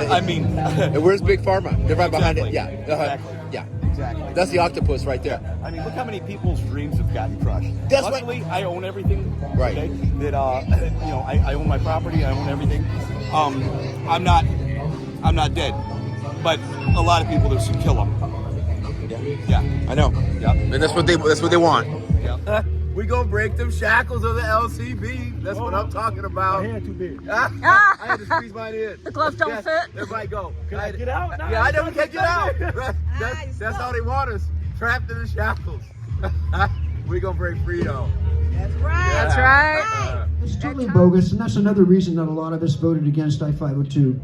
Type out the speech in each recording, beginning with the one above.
I mean, and where's Big Pharma? They're right behind it. Exactly. Yeah. Exactly. Yeah. Exactly. That's the octopus right there. Yeah. I mean, look how many people's dreams have gotten crushed. That's Luckily, I own everything. Right. Okay? That I own my property. I own everything. I'm not dead, but a lot of people that should kill them. Yeah. I know. Yeah. And that's what they want. Yeah. We gonna break them shackles of the LCB. That's what I'm talking about. My hand too big. I had to squeeze mine in. The gloves don't fit. Everybody go. Can I get out? No, Yeah, I never can get out. That's how they want us, trapped in the shackles. We gonna break free though. That's right. That's right. It's totally bogus, and that's another reason that a lot of us voted against I-502.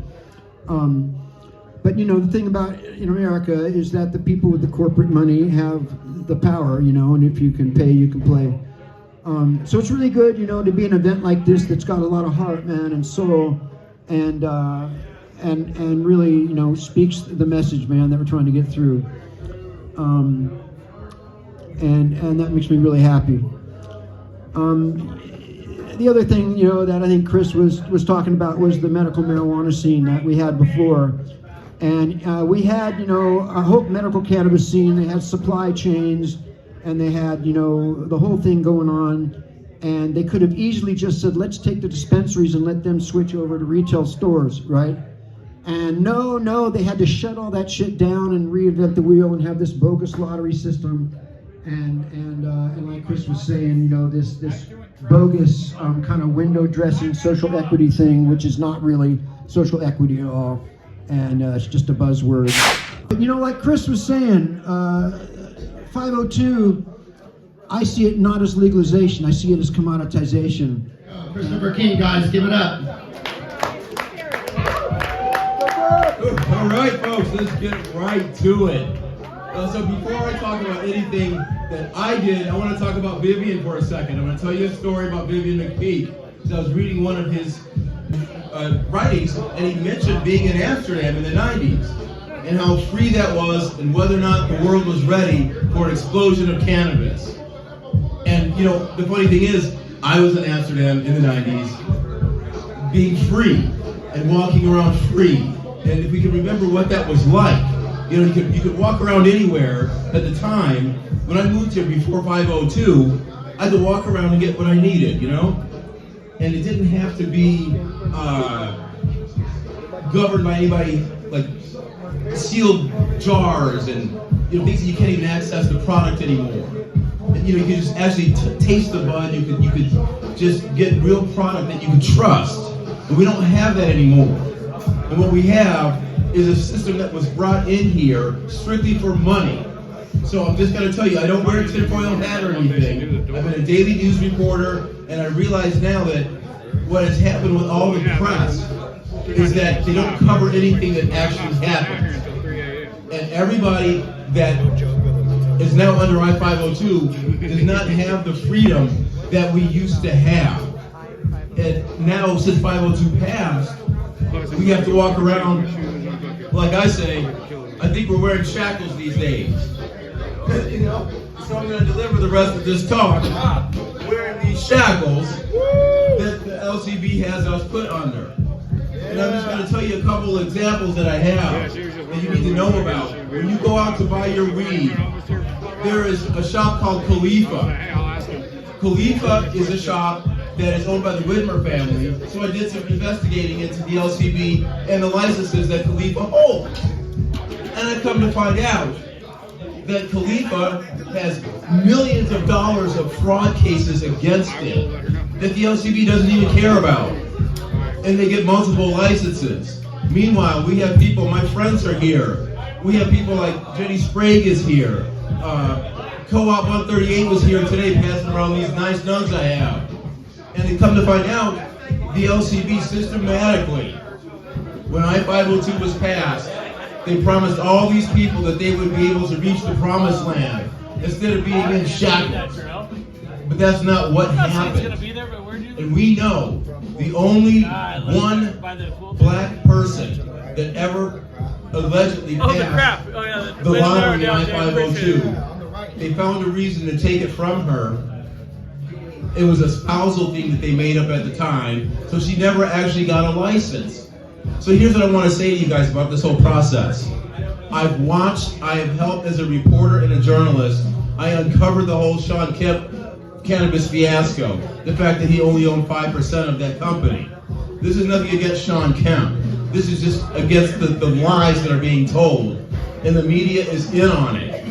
But the thing about America is that the people with the corporate money have the power, and if you can pay, you can play. So it's really good, to be an event like this that's got a lot of heart, man, and soul, and really, speaks the message, man, that we're trying to get through. And that makes me really happy. The other thing, that I think Chris was talking about was the medical marijuana scene that we had before. And we had, a whole medical cannabis scene. They had supply chains, and they had, the whole thing going on. And they could have easily just said, let's take the dispensaries and let them switch over to retail stores, right? And no, they had to shut all that shit down and reinvent the wheel and have this bogus lottery system. And like Chris was saying, this bogus kind of window dressing social equity thing, which is not really social equity at all. And it's just a buzzword. But like Chris was saying, 502, I see it not as legalization, I see it as commoditization. Christopher King, guys, give it up. All right, folks, let's get right to it. So before I talk about anything that I did, I want to talk about Vivian for a second. I'm going to tell you a story about Vivian McPeak. So I was reading one of his writings, and he mentioned being in Amsterdam in the 90s and how free that was and whether or not the world was ready for an explosion of cannabis. And the funny thing is, I was in Amsterdam in the 90s being free and walking around free. And if we can remember what that was like, you could walk around anywhere. At the time, when I moved here before 502, I had to walk around and get what I needed, And it didn't have to be governed by anybody, like sealed jars and things that you can't even access the product anymore. And you could just actually taste the bud. You could just get real product that you could trust. And we don't have that anymore. And what we have is a system that was brought in here strictly for money. So I'm just going to tell you, I don't wear a tinfoil hat or anything. I've been a daily news reporter, and I realize now that what has happened with all the press is that they don't cover anything that actually happens. And everybody that is now under I-502 does not have the freedom that we used to have. And now, since 502 passed, we have to walk around, like I say, I think we're wearing shackles these days. So I'm going to deliver the rest of this talk wearing these shackles that the LCB has us put under. And I'm just going to tell you a couple of examples that I have that you need to know about. When you go out to buy your weed, there is a shop called Khalifa. Khalifa is a shop that is owned by the Widmer family. So I did some investigating into the LCB and the licenses that Khalifa holds. And I come to find out that Khalifa has millions of dollars of fraud cases against him that the LCB doesn't even care about. And they get multiple licenses. Meanwhile, we have people, my friends are here. We have people like Jenny Sprague is here. Co-op 138 was here today passing around these nice nugs I have. And they come to find out the LCB systematically, when I-502 was passed, they promised all these people that they would be able to reach the promised land instead of being in shackles. But that's not what happened. And we know the only one black person that ever allegedly passed the lottery in I-502. They found a reason to take it from her. It was a spousal thing that they made up at the time, so she never actually got a license. So here's what I want to say to you guys about this whole process. I have helped as a reporter and a journalist. I uncovered the whole Sean Kemp cannabis fiasco. The fact that he only owned 5% of that company. This is nothing against Sean Kemp. This is just against the lies that are being told. And the media is in on it.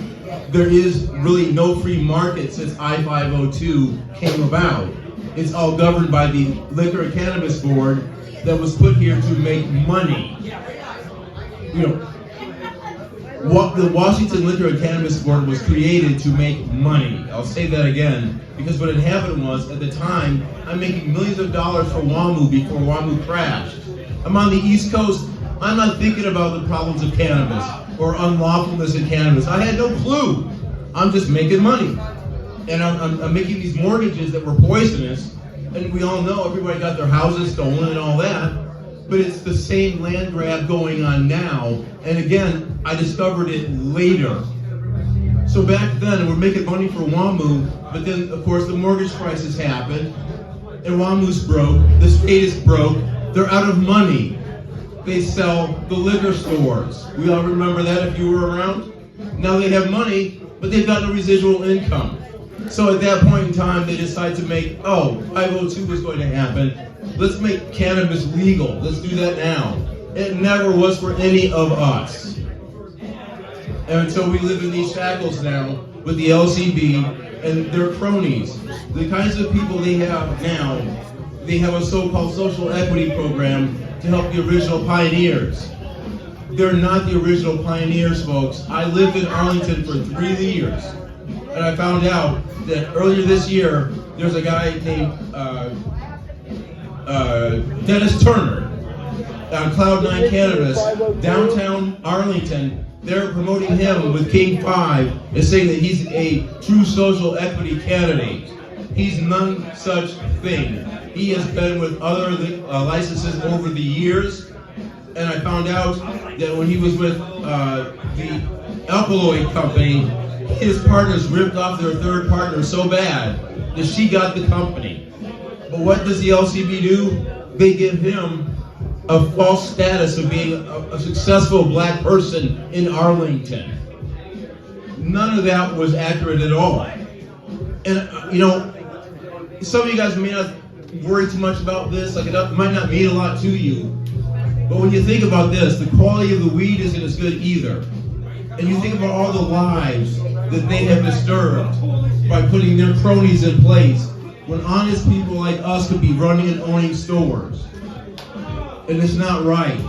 There is really no free market since I-502 came about. It's all governed by the Liquor and Cannabis Board that was put here to make money. You know, the Washington Liquor and Cannabis Board was created to make money. I'll say that again, because what had happened was, at the time, I'm making millions of dollars for WAMU before WAMU crashed. I'm on the East Coast. I'm not thinking about the problems of cannabis or unlawfulness in cannabis. I had no clue. I'm just making money. And I'm making these mortgages that were poisonous. And we all know everybody got their houses stolen and all that. But it's the same land grab going on now. And again, I discovered it later. So back then, we're making money for WAMU, but then, of course, the mortgage crisis happened, and WAMU's broke, the state is broke, they're out of money. They sell the liquor stores. We all remember that if you were around? Now they have money, but they've got no residual income. So at that point in time, they decide to make, 502 is going to happen. Let's make cannabis legal. Let's do that now. It never was for any of us. And until we live in these shackles now with the LCB and their cronies, the kinds of people they have now, they have a so-called social equity program to help the original pioneers. They're not the original pioneers, folks. I lived in Arlington for 3 years, and I found out that earlier this year, there's a guy named Dennis Turner on Cloud9 Cannabis, downtown Arlington. They're promoting him with King 5 and saying that he's a true social equity candidate. He's none such thing. He has been with other licenses over the years, and I found out that when he was with the Alkaloid company, his partners ripped off their third partner so bad that she got the company. But what does the LCB do? They give him a false status of being a successful black person in Arlington. None of that was accurate at all. And some of you guys may not worry too much about this, like it might not mean a lot to you. But when you think about this, the quality of the weed isn't as good either. And you think about all the lives that they have disturbed by putting their cronies in place, when honest people like us could be running and owning stores. And it's not right.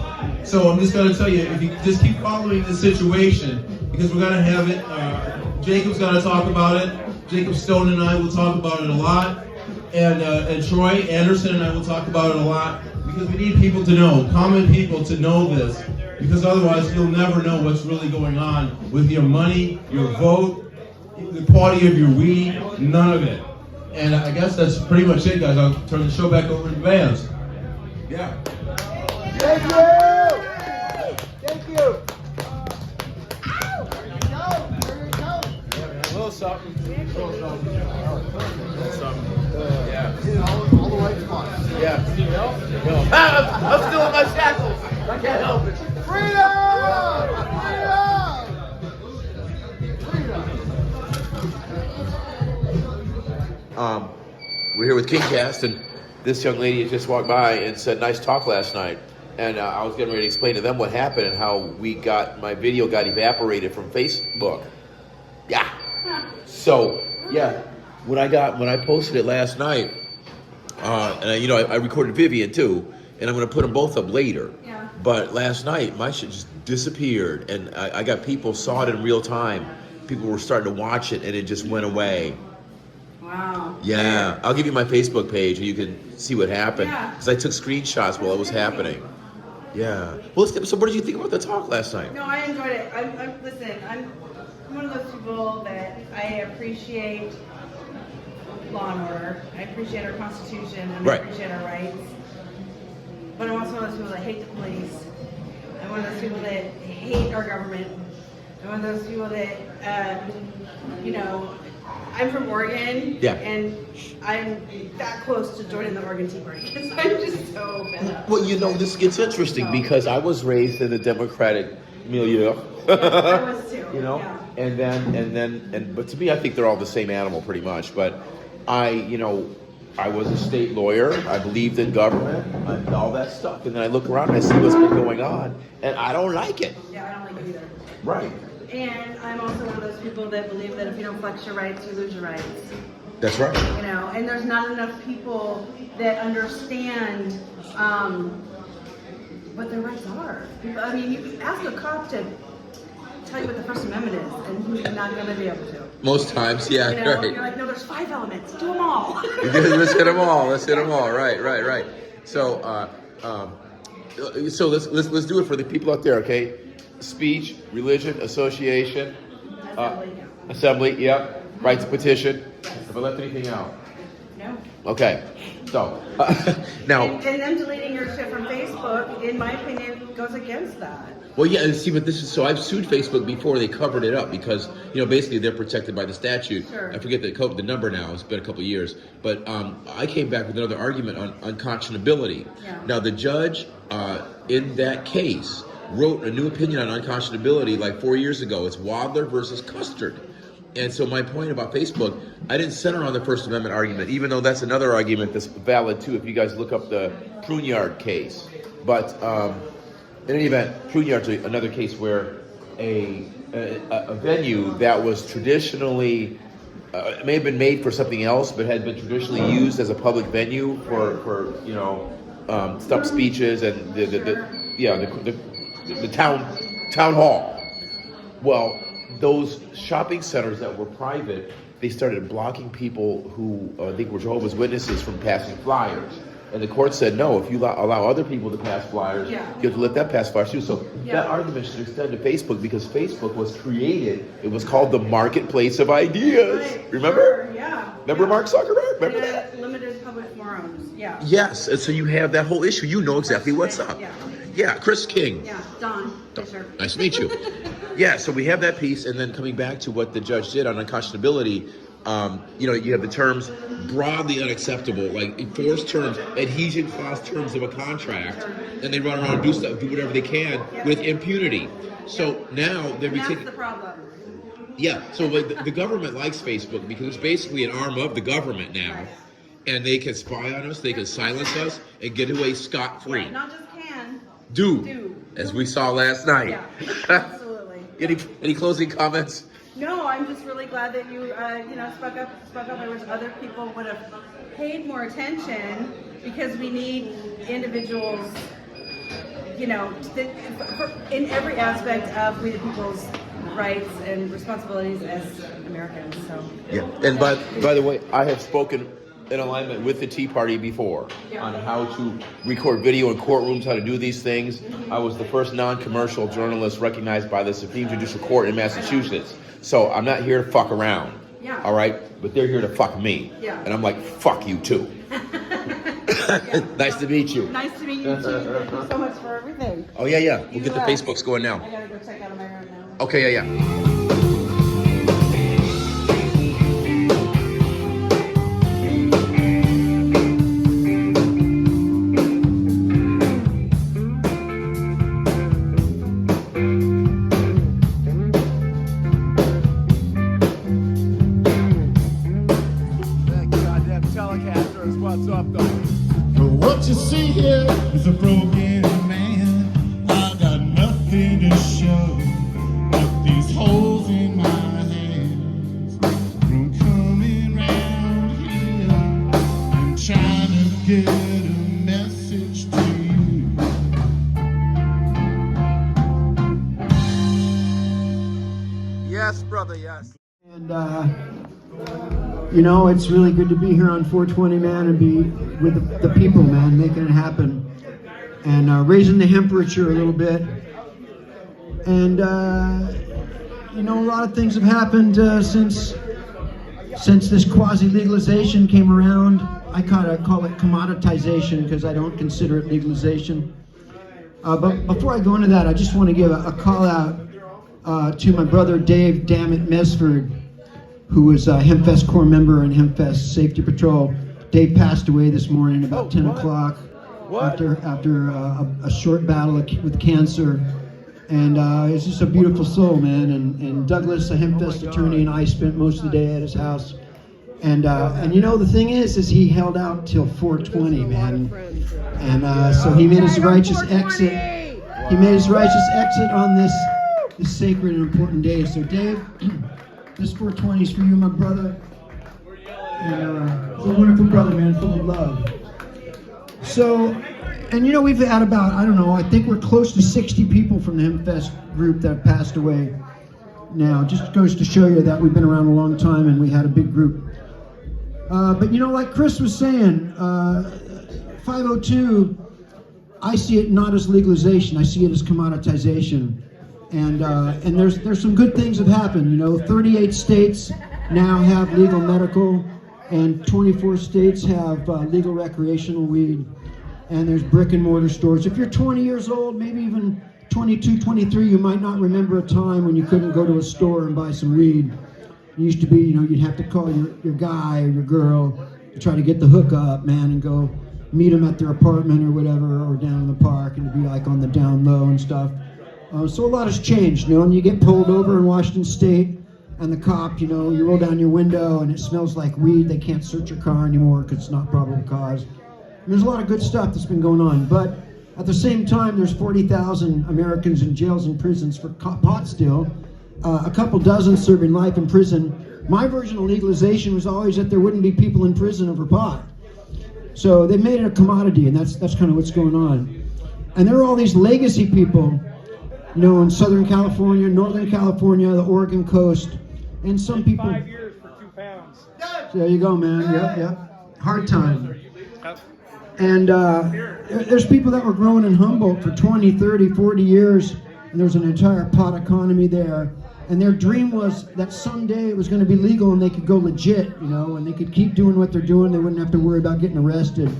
So I'm just going to tell you, if you just keep following this situation, because we're going to have it, Jacob's going to talk about it, Jacob Stone and I will talk about it a lot, and Troy Anderson and I will talk about it a lot, because we need people to know, common people to know this, because otherwise you'll never know what's really going on with your money, your vote, the quality of your weed, none of it. And I guess that's pretty much it, guys. I'll turn the show back over to Vance. Yeah. Thank you! Thank you! A little something. Yeah. All the right spots. Yeah. I'm still in my shackles. I can't help it. Freedom! Freedom! We're here with KingCast, and this young lady just walked by and said, "Nice talk last night." And I was getting ready to explain to them what happened and how my video got evaporated from Facebook. Yeah. So, yeah, when I posted it last night, and I recorded Vivian too, and I'm going to put them both up later. Yeah. But last night, my shit just disappeared, and I got people saw it in real time. People were starting to watch it, and it just went away. Wow. Yeah, I'll give you my Facebook page, and you can see what happened. Because I took screenshots while it was happening. Yeah. Well, so what did you think about the talk last night? No, I enjoyed it. Listen, I'm one of those people that I appreciate law and order. I appreciate our Constitution, and I appreciate our rights. But I'm also one of those people that hate the police. I'm one of those people that hate our government. I'm one of those people that, I'm from Oregon. Yeah. And I'm that close to joining the Oregon Tea Party because I'm just so fed up. Well, you know, this gets interesting because I was raised in the Democratic milieu. I was too. You know, yeah. but to me, I think they're all the same animal pretty much. But I was a state lawyer. I believed in government and all that stuff. And then I look around and I see what's been going on, and I don't like it. Yeah, I don't like it either. Right. And I'm also one of those people that believe that if you don't flex your rights, you lose your rights. That's right. You know, and there's not enough people that understand what their rights are. I mean, you ask a cop to tell you what the First Amendment is, and he's not going to be able to. Most times, yeah, You know, right. you're like, no, there's 5 elements. Do them all. Let's hit them all. Let's hit them all. Right. So, so let's do it for the people out there, okay? Speech, religion, association, assembly, yeah. Right to petition. If I left anything out. No. Okay. So now. And them deleting your shit from Facebook, in my opinion, goes against that. Well, yeah, and see, but this is so. I've sued Facebook before they covered it up because basically they're protected by the statute. Sure. I forget the number now. It's been a couple of years, but I came back with another argument on unconscionability. Yeah. Now the judge in that case wrote a new opinion on unconscionability like 4 years ago. It's Wadler versus Custard. And so my point about Facebook, I didn't center on the First Amendment argument, even though that's another argument that's valid too. If you guys look up the Pruneyard case, but. In any event, Pruneyard's another case where a venue that was traditionally may have been made for something else, but had been traditionally used as a public venue for stump speeches and the town hall. Well, those shopping centers that were private, they started blocking people who I think were Jehovah's Witnesses from passing flyers. And the court said, no, if you allow other people to pass flyers, you have to let them pass flyers too. So that argument should extend to Facebook because Facebook was created, it was called the marketplace of ideas. Right. Remember? Sure, yeah. Remember Mark Zuckerberg? Remember that? Limited public forums, yeah. Yes, and so you have that whole issue. You know exactly what's up. Yeah, Chris King. Yeah, Don Fisher. Nice to meet you. Yeah, so we have that piece, and then coming back to what the judge did on unconscionability, you have the terms broadly unacceptable, like enforced terms, adhesion clause terms of a contract, and they run around and do whatever they can with impunity. So now they're That's the problem. Yeah, so like the government likes Facebook because it's basically an arm of the government now, and they can spy on us, they can silence us, and get away scot-free. Yeah, not just can. Do, as we saw last night. Yeah, absolutely. Any closing comments? No, I'm just really glad that you, spoke up. I wish other people would have paid more attention because we need individuals, in every aspect of we the people's rights and responsibilities as Americans. So. Yeah, and by the way, I have spoken in alignment with the Tea Party before on how to record video in courtrooms, how to do these things. I was the first non-commercial journalist recognized by the Supreme Judicial Court in Massachusetts. So I'm not here to fuck around, all right? But they're here to fuck me. Yeah. And I'm like, fuck you too. Nice to meet you. Nice to meet you too. Thank you so much for everything. Oh, yeah. We'll get the Facebooks going now. I gotta go check out my room now. Okay, yeah. What you see here is a broken man. I got nothing to show but these holes in my hands from coming round here and trying to get a message to you. Yes, brother, yes. And it's really good to be here on 420, man, and be with the people, man, making it happen, and raising the temperature a little bit. And a lot of things have happened since this quasi-legalization came around. I kind of call it commoditization because I don't consider it legalization. But before I go into that, I just want to give a call out to my brother Dave Dammit Mesford. who was a Hempfest Corps member and Hempfest Safety Patrol. Dave passed away this morning about 10 o'clock after a short battle with cancer. And he's just a beautiful soul, man. And Douglas, a Hempfest attorney, and I spent most of the day at his house. And you know, the thing is he held out till 4:20, man. And so he made his righteous exit. He made his righteous exit on this sacred and important day. So Dave, this 4:20 is for you, my brother. And he's a wonderful brother, man, full of love. So, and you know, we've had about, I don't know, I think we're close to 60 people from the Hempfest group that have passed away now. Just goes to show you that we've been around a long time and we had a big group. But you know, like Chris was saying, 502, I see it not as legalization, I see it as commoditization. And there's some good things that happen. You know, 38 states now have legal medical, and 24 states have legal recreational weed. And there's brick and mortar stores. If you're 20 years old, maybe even 22, 23, you might not remember a time when you couldn't go to a store and buy some weed. It used to be, you know, you'd have to call your guy or your girl to try to get the hookup, man, and go meet them at their apartment or whatever, or down in the park, and it'd be like on the down low and stuff. So a lot has changed, you know, and you get pulled over in Washington State, and the cop, you know, you roll down your window and it smells like weed. They can't search your car anymore because it's not probable cause. And there's a lot of good stuff that's been going on, but at the same time, there's 40,000 Americans in jails and prisons for pot still. A couple dozen serving life in prison. My version of legalization was always that there wouldn't be people in prison over pot. So they made it a commodity, and that's kind of what's going on. And there are all these legacy people, you know, in Southern California, Northern California, the Oregon coast, and some people. 5 years for 2 pounds. So there you go, man. Yep. Hard time. And there's people that were growing in Humboldt for 20, 30, 40 years, and there's an entire pot economy there. And their dream was that someday it was going to be legal and they could go legit, you know, and they could keep doing what they're doing. They wouldn't have to worry about getting arrested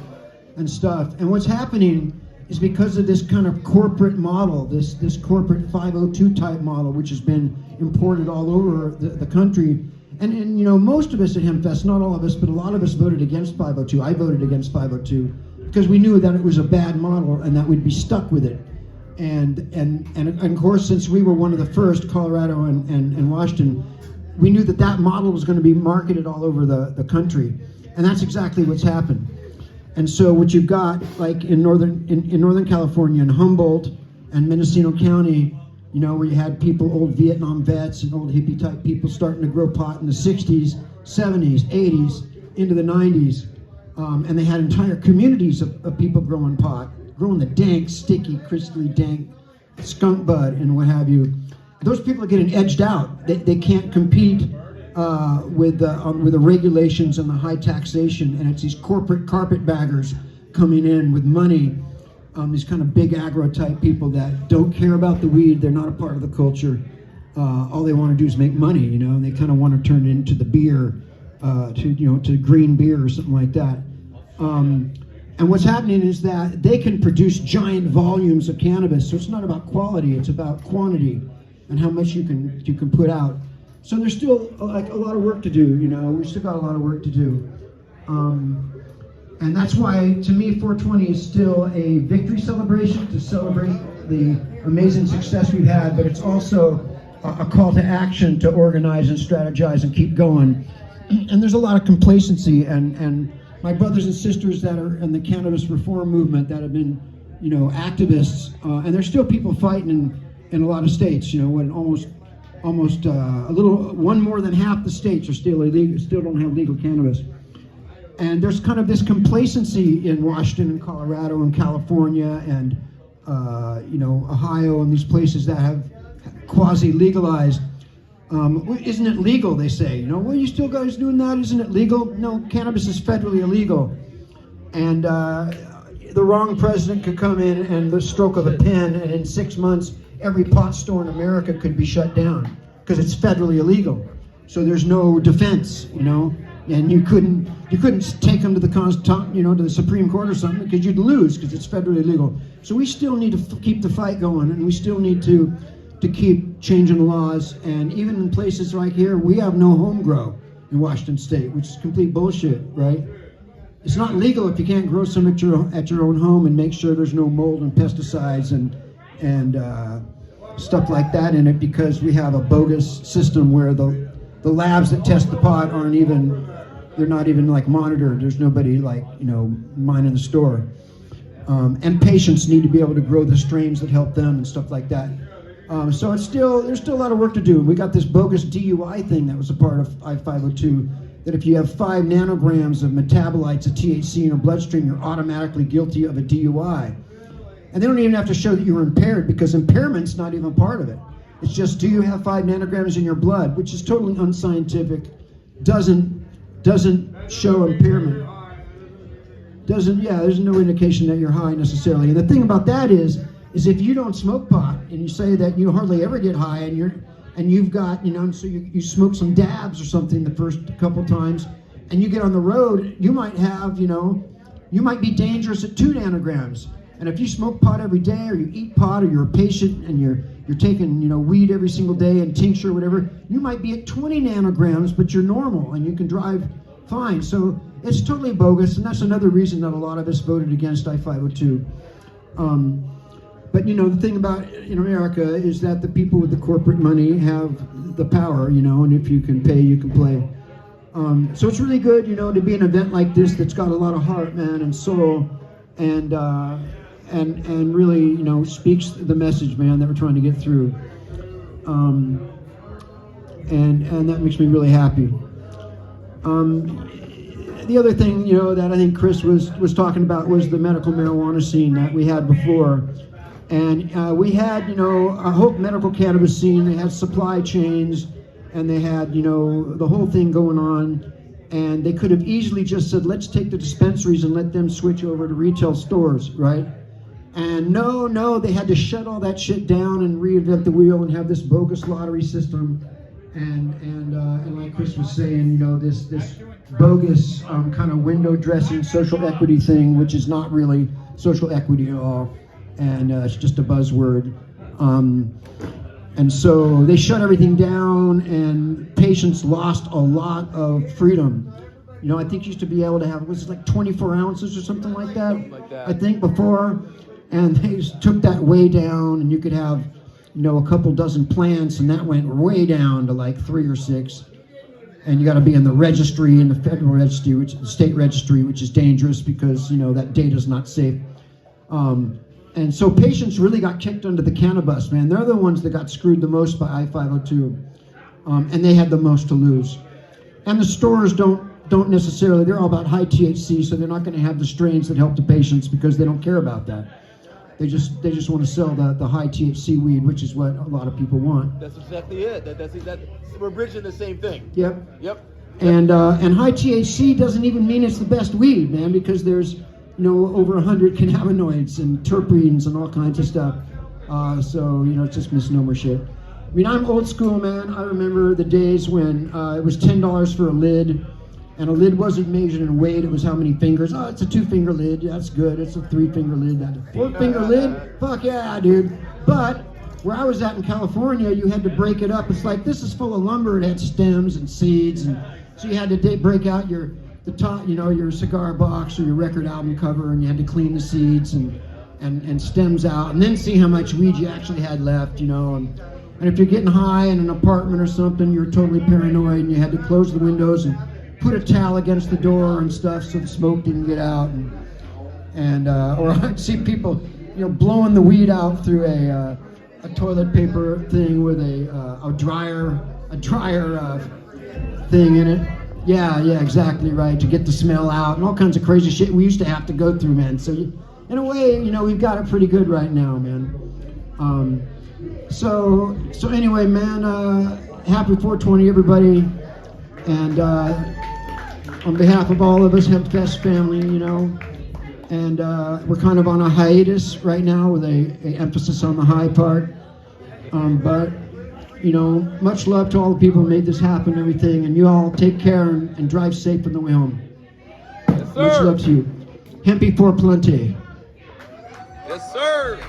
and stuff. And what's happening is because of this kind of corporate model, this corporate 502 type model, which has been imported all over the country. And you know, most of us at Hempfest, not all of us, but a lot of us voted against 502. I voted against 502 because we knew that it was a bad model and that we'd be stuck with it. And of course, since we were one of the first, Colorado and Washington, we knew that model was going to be marketed all over the country. And that's exactly what's happened. And so what you've got, like in Northern California, in Humboldt and Mendocino County, you know, where you had people, old Vietnam vets and old hippie type people starting to grow pot in the 60s, 70s, 80s, into the 90s. And they had entire communities of people growing pot, growing the dank, sticky, crystally dank skunk bud and what have you. Those people are getting edged out. They can't compete with the regulations and the high taxation, and it's these corporate carpetbaggers coming in with money. These kind of big agro type people that don't care about the weed. They're not a part of the culture. All they want to do is make money, you know, and they kind of want to turn it into the beer, to green beer or something like that. And what's happening is that they can produce giant volumes of cannabis. So it's not about quality, it's about quantity and how much you can put out. So there's still like a lot of work to do, you know, we still got a lot of work to do. And that's why, to me, 420 is still a victory celebration to celebrate the amazing success we've had, but it's also a call to action to organize and strategize and keep going. And there's a lot of complacency, and my brothers and sisters that are in the cannabis reform movement that have been, you know, activists, and there's still people fighting in a lot of states, you know, when almost one more than half the states are still illegal, still don't have legal cannabis. And there's kind of this complacency in Washington and Colorado and California and Ohio and these places that have quasi-legalized. Isn't it legal, they say? You know, well, you still guys doing that? Isn't it legal? No, cannabis is federally illegal. And the wrong president could come in and the stroke of a pen, and in 6 months, every pot store in America could be shut down because it's federally illegal. So there's no defense, you know, and you couldn't take them to the Supreme Court or something because you'd lose because it's federally illegal. So we still need to keep the fight going, and we still need to to keep changing the laws. And even in places like here, we have no home grow in Washington State, which is complete bullshit, right? It's not legal if you can't grow some at your own home and make sure there's no mold and pesticides and stuff like that in it, because we have a bogus system where the labs that test the pot they're not even like monitored. There's nobody like, minding the store. And patients need to be able to grow the strains that help them and stuff like that. So there's still a lot of work to do. We got this bogus DUI thing that was a part of I-502, that if you have 5 nanograms of metabolites of THC in your bloodstream, you're automatically guilty of a DUI. And they don't even have to show that you were impaired, because impairment's not even part of it. It's just, do you have 5 nanograms in your blood, which is totally unscientific, doesn't show impairment. There's no indication that you're high necessarily. And the thing about that is if you don't smoke pot and you say that you hardly ever get high and you've got, so you smoke some dabs or something the first couple times and you get on the road, you might have, you might be dangerous at 2 nanograms. And if you smoke pot every day, or you eat pot, or you're a patient and you're taking, weed every single day and tincture or whatever, you might be at 20 nanograms, but you're normal and you can drive fine. So it's totally bogus, and that's another reason that a lot of us voted against I-502. But the thing about America is that the people with the corporate money have the power, and if you can pay, you can play. So it's really good, to be an event like this that's got a lot of heart, man, and soul, and really, speaks the message, man, that we're trying to get through. And that makes me really happy. The other thing, that I think Chris was talking about was the medical marijuana scene that we had before. And we had, a whole medical cannabis scene. They had supply chains, and they had, the whole thing going on. And they could have easily just said, let's take the dispensaries and let them switch over to retail stores, right? And no, they had to shut all that shit down and reinvent the wheel and have this bogus lottery system. And like Chris was saying, this bogus kind of window dressing social equity thing, which is not really social equity at all, and it's just a buzzword. And so they shut everything down, and patients lost a lot of freedom. I think you used to be able to have, was it like 24 ounces or something like that? Something like that. I think before, and they took that way down, and you could have a couple dozen plants, and that went way down to like 3 or 6. And you got to be in the registry, in the federal registry, the state registry, which is dangerous because that data is not safe. And so patients really got kicked under the cannabis, man. They're the ones that got screwed the most by I-502, and they had the most to lose. And the stores don't necessarily. They're all about high THC, so they're not going to have the strains that help the patients because they don't care about that. They just want to sell the high THC weed, which is what a lot of people want. That's exactly it. We're bridging the same thing. Yep. And high THC doesn't even mean it's the best weed, man, because there's over 100 cannabinoids and terpenes and all kinds of stuff. So it's just misnomer shit. I mean, I'm old school, man. I remember the days when it was $10 for a lid, and a lid wasn't measured in weight. It was how many fingers. Oh, it's a 2-finger lid. That's good. It's a 3-finger lid. That's a 4-finger lid. Fuck yeah, dude. But where I was at in California, you had to break it up. It's like, this is full of lumber. It had stems and seeds, and so you had to break out the top, your cigar box or your record album cover, and you had to clean the seeds and stems out, and then see how much weed you actually had left, and if you're getting high in an apartment or something, you're totally paranoid, and you had to close the windows and put a towel against the door and stuff so the smoke didn't get out, or I'd see people, blowing the weed out through a toilet paper thing with a dryer thing in it. Yeah, exactly right, to get the smell out and all kinds of crazy shit we used to have to go through, man. So in a way, we've got it pretty good right now, man. So anyway, man, happy 420, everybody. And on behalf of all of us, Hempfest family, and we're kind of on a hiatus right now with a emphasis on the high part. But much love to all the people who made this happen and everything, and you all take care and drive safe on the way home. Yes, sir. Much love to you. Hempy for plenty. Yes, sir.